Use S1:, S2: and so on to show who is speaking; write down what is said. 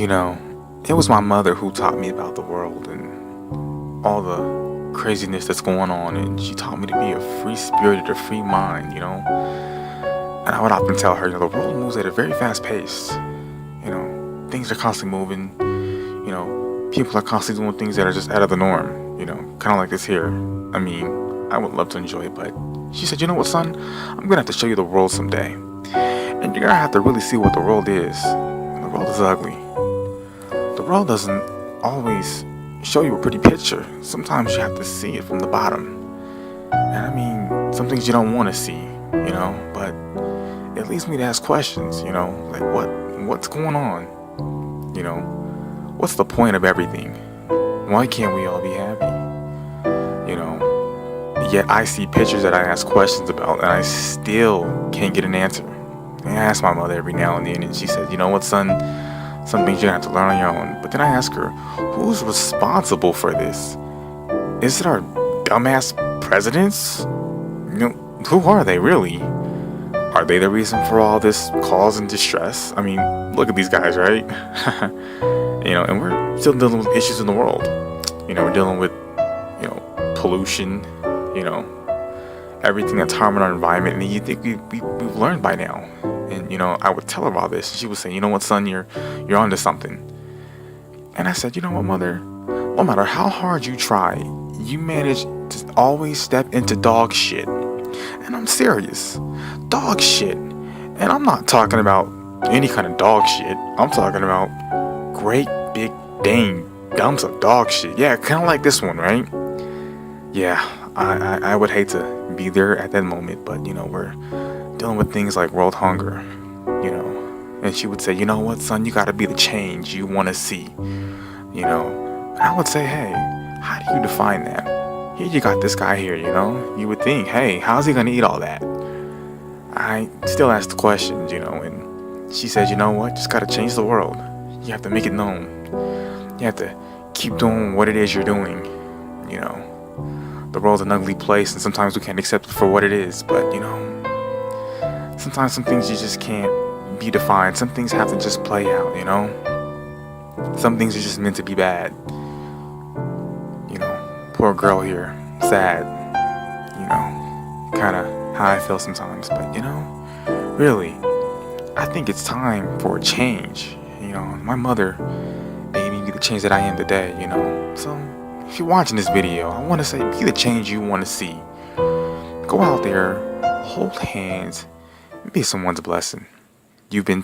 S1: You know, it was my mother who taught me about the world and all the craziness that's going on, and she taught me to be a free spirited, a free mind. And I would often tell her, the world moves at a very fast pace. Things are constantly moving. People are constantly doing things that are just out of the norm. Kind of like this here. I mean, I would love to enjoy it, but she said, you know what, son? I'm gonna have to show you the world someday, and you're gonna have to really see what the world is. The world is ugly. The world doesn't always show you a pretty picture. Sometimes you have to see it from the bottom. And I mean, some things you don't want to see, but it leads me to ask questions, like what's going on? What's the point of everything? Why can't we all be happy? Yet I see pictures that I ask questions about and I still can't get an answer. And I ask my mother every now and then, and she says, you know what, son? Some things you're gonna have to learn on your own. But then I ask her, who's responsible for this? Is it our dumbass presidents? Who are they really? Are they the reason for all this cause and distress? I mean, look at these guys, right? And we're still dealing with issues in the world. We're dealing with, pollution, everything that's harming our environment. And you think we've learned by now. And, I would tell her all this. She would say, you know what, son, you're onto something. And I said, you know what, mother? No matter how hard you try, you manage to always step into dog shit. And I'm serious. Dog shit. And I'm not talking about any kind of dog shit. I'm talking about great big dang dumps of dog shit. Yeah, kind of like this one, right? Yeah, I would hate to be there at that moment, but, we're dealing with things like world hunger, And she would say, you know what, son, you gotta be the change you want to see, And I would say, hey, how do you define that? Here you got this guy here, You would think, hey, how's he gonna eat all that? I still ask the questions, And she says, you know what, just gotta change the world. You have to make it known. You have to keep doing what it is you're doing, The world's an ugly place, and sometimes we can't accept it for what it is, but, sometimes some things you just can't be defined. Some things have to just play out, Some things are just meant to be bad. Poor girl here, sad, kind of how I feel sometimes, but, really, I think it's time for a change. My mother made me be the change that I am today, So, if you're watching this video, I want to say, be the change you want to see. Go out there, hold hands, and be someone's blessing. You've been